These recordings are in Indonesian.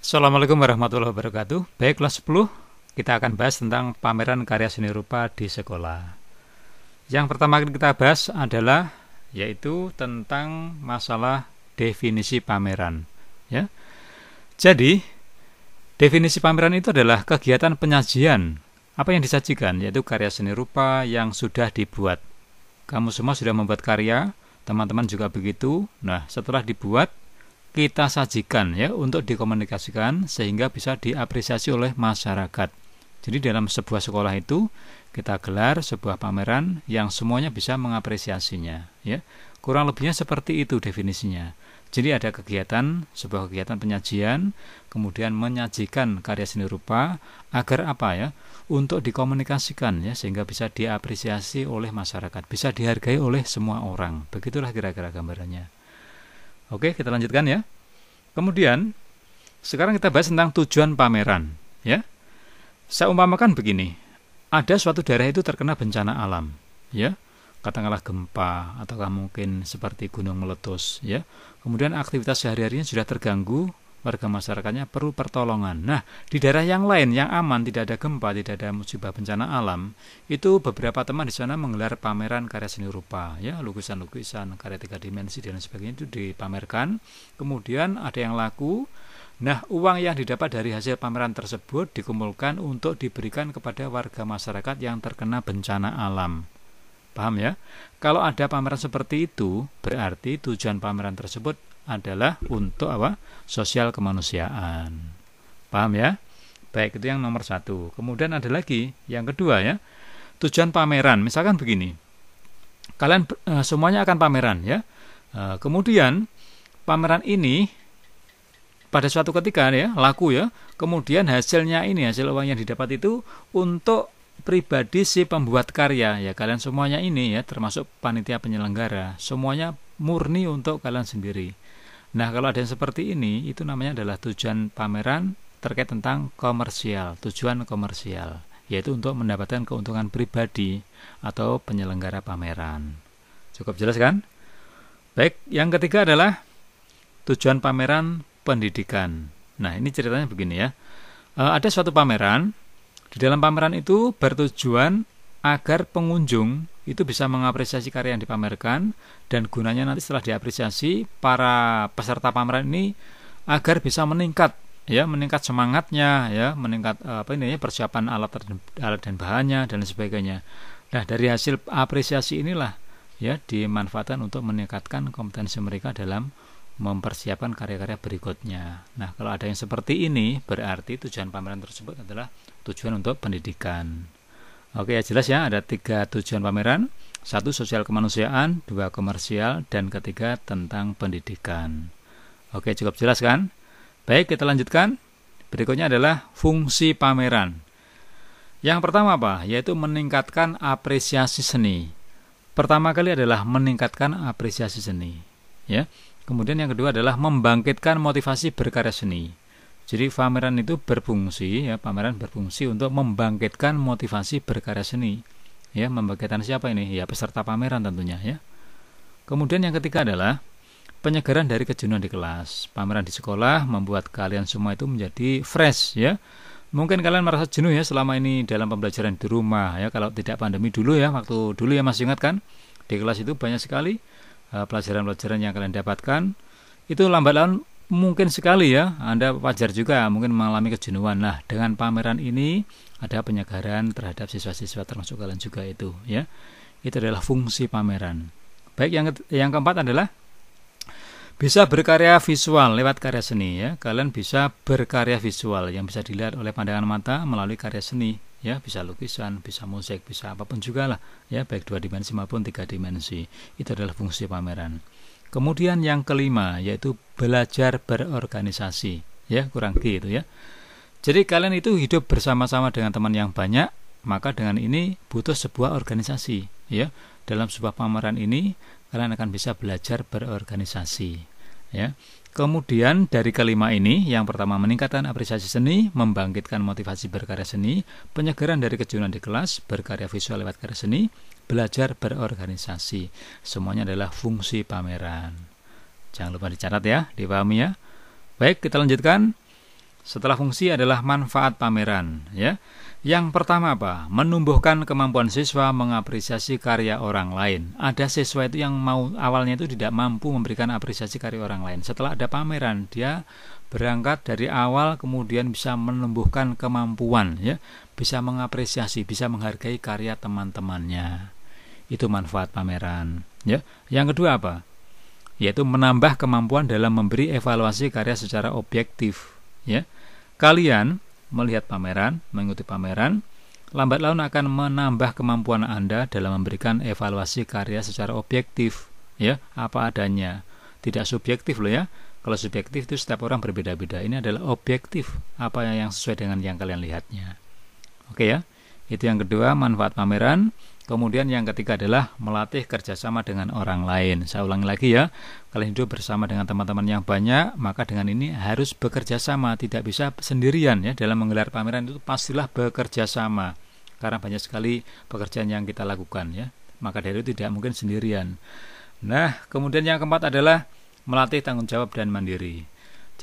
Assalamualaikum warahmatullahi wabarakatuh. Baik, kelas 10 kita akan bahas tentang pameran karya seni rupa di sekolah. Yang pertama kita bahas adalah yaitu tentang masalah definisi pameran, ya. Jadi, definisi pameran itu adalah kegiatan penyajian apa yang disajikan, yaitu karya seni rupa yang sudah dibuat. Kamu semua sudah membuat karya, teman-teman juga begitu. Nah, setelah dibuat kita sajikan ya untuk dikomunikasikan sehingga bisa diapresiasi oleh masyarakat. Jadi dalam sebuah sekolah itu kita gelar sebuah pameran yang semuanya bisa mengapresiasinya ya. Kurang lebihnya seperti itu definisinya. Jadi ada kegiatan, sebuah kegiatan penyajian, kemudian menyajikan karya seni rupa agar apa ya? Untuk dikomunikasikan ya sehingga bisa diapresiasi oleh masyarakat, bisa dihargai oleh semua orang. Begitulah kira-kira gambarannya. Oke, kita lanjutkan ya. Kemudian, sekarang kita bahas tentang tujuan pameran. Ya, saya umpamakan begini: ada suatu daerah itu terkena bencana alam, ya, katakanlah gempa ataukah mungkin seperti gunung meletus, ya. Kemudian aktivitas sehari-harinya sudah terganggu, warga masyarakatnya perlu pertolongan. Nah, di daerah yang lain yang aman, tidak ada gempa, tidak ada musibah bencana alam, itu beberapa teman di sana menggelar pameran karya seni rupa, ya, lukisan-lukisan, karya 3 dimensi dan sebagainya itu dipamerkan. Kemudian ada yang laku. Nah, uang yang didapat dari hasil pameran tersebut dikumpulkan untuk diberikan kepada warga masyarakat yang terkena bencana alam. Paham ya? Kalau ada pameran seperti itu, berarti tujuan pameran tersebut adalah untuk apa? Sosial kemanusiaan. Paham ya? Baik, itu yang nomor 1. Kemudian ada lagi yang kedua ya. Tujuan pameran, misalkan begini. Kalian semuanya akan pameran ya. Kemudian pameran ini pada suatu ketika ya laku ya. Kemudian hasilnya ini, hasil uang yang didapat itu untuk pribadi si pembuat karya ya, kalian semuanya ini ya, termasuk panitia penyelenggara, semuanya murni untuk kalian sendiri. Nah, kalau ada yang seperti ini, itu namanya adalah tujuan pameran terkait tentang komersial, tujuan komersial, yaitu untuk mendapatkan keuntungan pribadi atau penyelenggara pameran. Cukup jelas kan? Baik, yang ketiga adalah tujuan pameran pendidikan. Nah, ini ceritanya begini ya. Ada suatu pameran. Di dalam pameran itu bertujuan agar pengunjung itu bisa mengapresiasi karya yang dipamerkan, dan gunanya nanti setelah diapresiasi para peserta pameran ini agar bisa meningkat ya, meningkat semangatnya ya, meningkat persiapan alat dan bahannya dan sebagainya. Nah, dari hasil apresiasi inilah ya dimanfaatkan untuk meningkatkan kompetensi mereka dalam mempersiapkan karya-karya berikutnya. Nah, kalau ada yang seperti ini, berarti tujuan pameran tersebut adalah tujuan untuk pendidikan. Oke, jelas ya, ada 3 tujuan pameran. 1 sosial kemanusiaan, 2 komersial, dan ketiga tentang pendidikan. Oke, cukup jelas kan? Baik, kita lanjutkan. Berikutnya adalah fungsi pameran. Yang pertama apa? Yaitu meningkatkan apresiasi seni. Pertama kali adalah meningkatkan apresiasi seni, ya. Kemudian yang kedua adalah membangkitkan motivasi berkarya seni. Jadi pameran itu berfungsi ya, pameran berfungsi untuk membangkitkan motivasi berkarya seni. Ya, membangkitkan siapa ini? Ya, peserta pameran tentunya ya. Kemudian yang ketiga adalah penyegaran dari kejenuhan di kelas. Pameran di sekolah membuat kalian semua itu menjadi fresh ya. Mungkin kalian merasa jenuh ya selama ini dalam pembelajaran di rumah ya, kalau tidak pandemi dulu ya, waktu dulu ya masih ingat kan? Di kelas itu banyak sekali pelajaran-pelajaran yang kalian dapatkan, itu lambat laun mungkin sekali ya, Anda wajar juga mungkin mengalami kejenuhan. Nah, dengan pameran ini ada penyegaran terhadap siswa-siswa termasuk kalian juga itu ya. Itu adalah fungsi pameran. Baik, yang keempat adalah bisa berkarya visual lewat karya seni ya. Kalian bisa berkarya visual yang bisa dilihat oleh pandangan mata melalui karya seni ya, bisa lukisan, bisa musik, bisa apapun juga lah ya, baik 2 dimensi maupun 3 dimensi. Itu adalah fungsi pameran. Kemudian yang kelima yaitu belajar berorganisasi ya, kurang gitu ya. Jadi kalian itu hidup bersama-sama dengan teman yang banyak, maka dengan ini butuh sebuah organisasi ya. Dalam sebuah pameran ini kalian akan bisa belajar berorganisasi ya. Kemudian dari kelima ini, yang pertama meningkatkan apresiasi seni, membangkitkan motivasi berkarya seni, penyegaran dari kejenuhan di kelas, berkarya visual lewat karya seni, belajar berorganisasi. Semuanya adalah fungsi pameran. Jangan lupa dicatat ya, dipahami ya. Baik, kita lanjutkan. Setelah fungsi adalah manfaat pameran, ya. Yang pertama apa? Menumbuhkan kemampuan siswa mengapresiasi karya orang lain. Ada siswa itu yang awalnya itu tidak mampu memberikan apresiasi karya orang lain. Setelah ada pameran, dia berangkat dari awal kemudian bisa menumbuhkan kemampuan, ya, bisa mengapresiasi, bisa menghargai karya teman-temannya. Itu manfaat pameran, ya. Yang kedua apa? Yaitu menambah kemampuan dalam memberi evaluasi karya secara objektif, ya. Kalian melihat pameran, mengikuti pameran, lambat laun akan menambah kemampuan Anda dalam memberikan evaluasi karya secara objektif, ya, apa adanya. Tidak subjektif loh ya. Kalau subjektif itu setiap orang berbeda-beda. Ini adalah objektif, apa yang sesuai dengan yang kalian lihatnya. Oke ya. Itu yang kedua, manfaat pameran. Kemudian yang ketiga adalah melatih kerjasama dengan orang lain. Saya ulangi lagi ya, kalian hidup bersama dengan teman-teman yang banyak, maka dengan ini harus bekerja sama, tidak bisa sendirian ya. Dalam menggelar pameran itu pastilah bekerja sama, karena banyak sekali pekerjaan yang kita lakukan ya. Maka dari itu tidak mungkin sendirian. Nah, kemudian yang keempat adalah melatih tanggung jawab dan mandiri.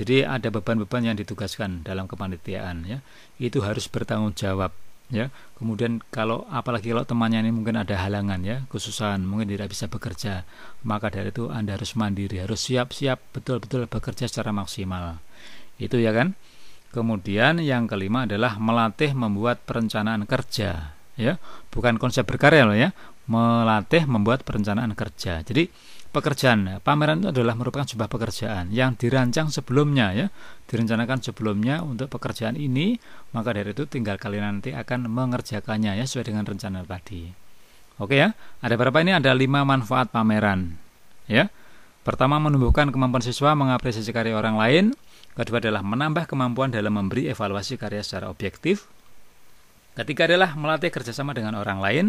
Jadi ada beban-beban yang ditugaskan dalam kepanitiaan ya. Itu harus bertanggung jawab. Ya, kemudian apalagi kalau temannya ini mungkin ada halangan ya, kesusahan, mungkin tidak bisa bekerja, maka dari itu Anda harus mandiri, harus siap-siap betul-betul bekerja secara maksimal. Itu ya kan. Kemudian yang kelima adalah melatih membuat perencanaan kerja, ya. Bukan konsep berkarya loh ya, melatih membuat perencanaan kerja. Jadi pekerjaan pameran itu adalah merupakan sebuah pekerjaan yang dirancang sebelumnya ya, direncanakan sebelumnya untuk pekerjaan ini, maka dari itu tinggal kalian nanti akan mengerjakannya ya sesuai dengan rencana tadi. Oke ya, ada berapa ini? Ada 5 manfaat pameran ya. Pertama, menumbuhkan kemampuan siswa mengapresiasi karya orang lain. Kedua adalah menambah kemampuan dalam memberi evaluasi karya secara objektif. Ketiga adalah melatih kerjasama dengan orang lain.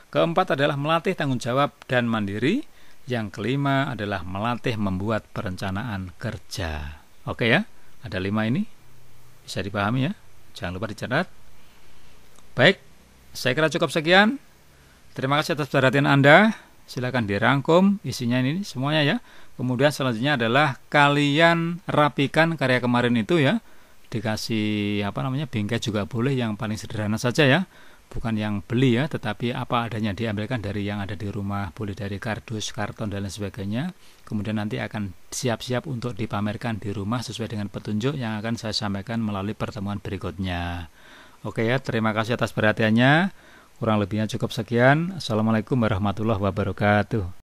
Keempat adalah melatih tanggung jawab dan mandiri. Yang kelima adalah melatih membuat perencanaan kerja. Oke ya, ada 5 ini. Bisa dipahami ya, jangan lupa dicatat. Baik, saya kira cukup sekian. Terima kasih atas perhatian Anda. Silakan dirangkum isinya ini semuanya ya. Kemudian selanjutnya adalah kalian rapikan karya kemarin itu ya. Dikasih bingkai juga boleh, yang paling sederhana saja ya. Bukan yang beli ya, tetapi apa adanya, diambilkan dari yang ada di rumah, boleh dari kardus, karton dan lain sebagainya. Kemudian nanti akan siap-siap untuk dipamerkan di rumah sesuai dengan petunjuk yang akan saya sampaikan melalui pertemuan berikutnya. Oke ya, terima kasih atas perhatiannya. Kurang lebihnya cukup sekian. Assalamualaikum warahmatullahi wabarakatuh.